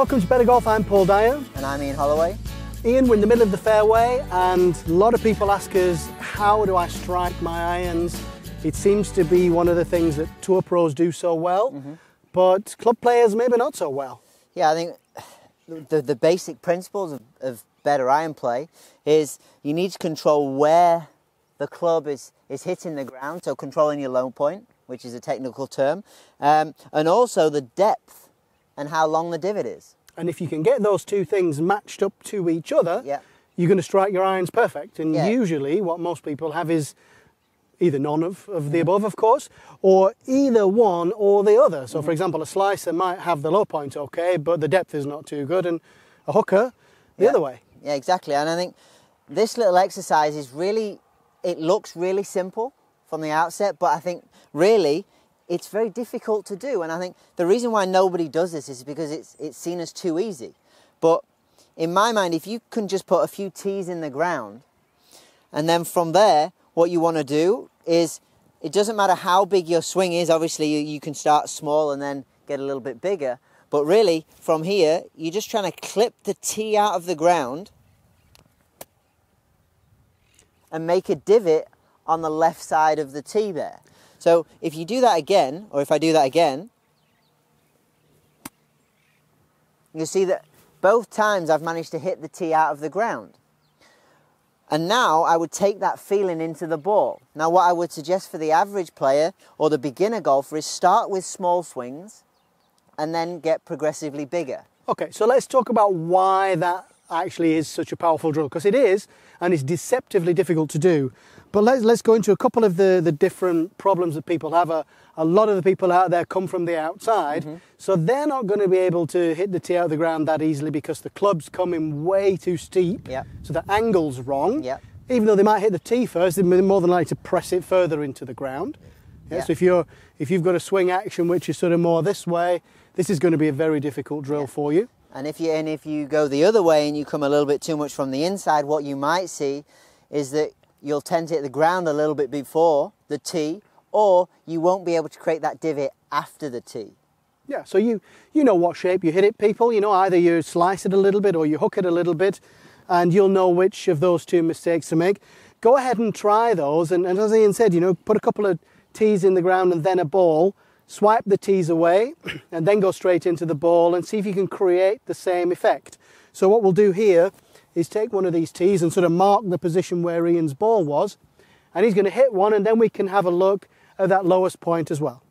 Welcome to Better Golf. I'm Paul Dyer. And I'm Ian Holloway. Ian, we're in the middle of the fairway and a lot of people ask us, how do I strike my irons? It seems to be one of the things that tour pros do so well, but club players maybe not so well. Yeah, I think the basic principles of better iron play is you need to control where the club is hitting the ground, so controlling your low point, which is a technical term, and also the depth and how long the divot is. And if you can get those two things matched up to each other, you're going to strike your irons perfect. And usually what most people have is either none of the above, of course, or either one or the other. So for example, a slicer might have the low point okay, but the depth is not too good, and a hooker the other way. Yeah, exactly. And I think this little exercise is really, it looks really simple from the outset, but I think really it's very difficult to do. And I think the reason why nobody does this is because it's seen as too easy. But in my mind, if you can just put a few tees in the ground, and then from there, what you want to do is, it doesn't matter how big your swing is. Obviously, you can start small and then get a little bit bigger. But really, from here, you're just trying to clip the tee out of the ground and make a divot on the left side of the tee there. So if you do that again, or if I do that again, you'll see that both times I've managed to hit the tee out of the ground. And now I would take that feeling into the ball. Now what I would suggest for the average player or the beginner golfer is start with small swings and then get progressively bigger. Okay, so let's talk about why that actually is such a powerful drill, because it is, and it's deceptively difficult to do. But let's go into a couple of the different problems that people have. A lot of the people out there come from the outside, so they're not going to be able to hit the tee out of the ground that easily because the club's coming way too steep, so the angle's wrong. Even though they might hit the tee first, they're more than likely to press it further into the ground. So if you've got a swing action which is sort of more this way, this is going to be a very difficult drill for you. And if you go the other way and you come a little bit too much from the inside, what you might see is that you'll tend to hit the ground a little bit before the tee, or you won't be able to create that divot after the tee. Yeah, so you know what shape you hit it, people. You know, either you slice it a little bit or you hook it a little bit, and you'll know which of those two mistakes to make. Go ahead and try those, and as Ian said, you know, put a couple of tees in the ground and then a ball, swipe the tees away, and then go straight into the ball and see if you can create the same effect. So what we'll do here is take one of these tees and sort of mark the position where Ian's ball was, and he's going to hit one, and then we can have a look at that lowest point as well.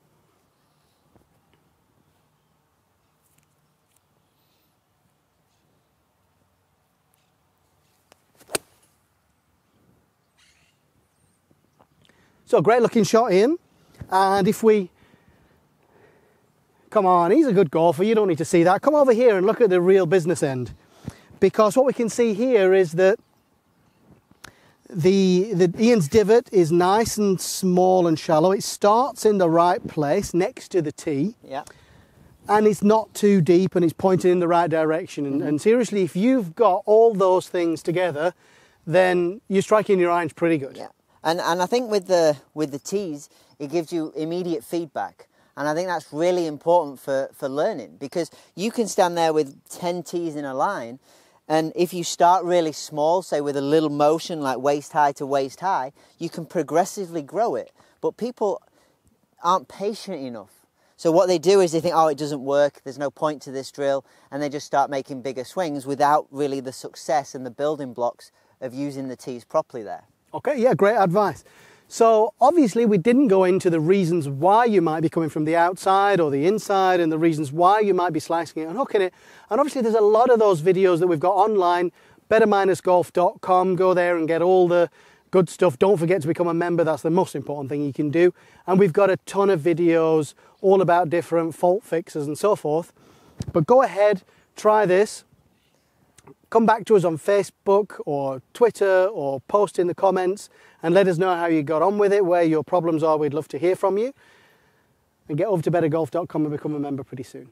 So great looking shot, Ian, and if we come on, he's a good golfer, you don't need to see that. Come over here and look at the real business end. Because what we can see here is that the Ian's divot is nice and small and shallow. It starts in the right place next to the tee. And it's not too deep and it's pointed in the right direction. And seriously, if you've got all those things together, then you're striking your irons pretty good. And I think with the tees, it gives you immediate feedback. And I think that's really important for learning, because you can stand there with 10 tees in a line, and if you start really small, say with a little motion like waist high to waist high, you can progressively grow it. But people aren't patient enough. So what they do is they think, oh, it doesn't work, there's no point to this drill, and they just start making bigger swings without really the success and the building blocks of using the tees properly there. Okay, yeah, great advice. So obviously we didn't go into the reasons why you might be coming from the outside or the inside, and the reasons why you might be slicing it and hooking it. And obviously there's a lot of those videos that we've got online, better-golf.com. Go there and get all the good stuff. Don't forget to become a member. That's the most important thing you can do. And we've got a ton of videos all about different fault fixes and so forth. But go ahead, try this. Come back to us on Facebook or Twitter, or post in the comments and let us know how you got on with it, where your problems are. We'd love to hear from you. And get over to bettergolf.com and become a member pretty soon.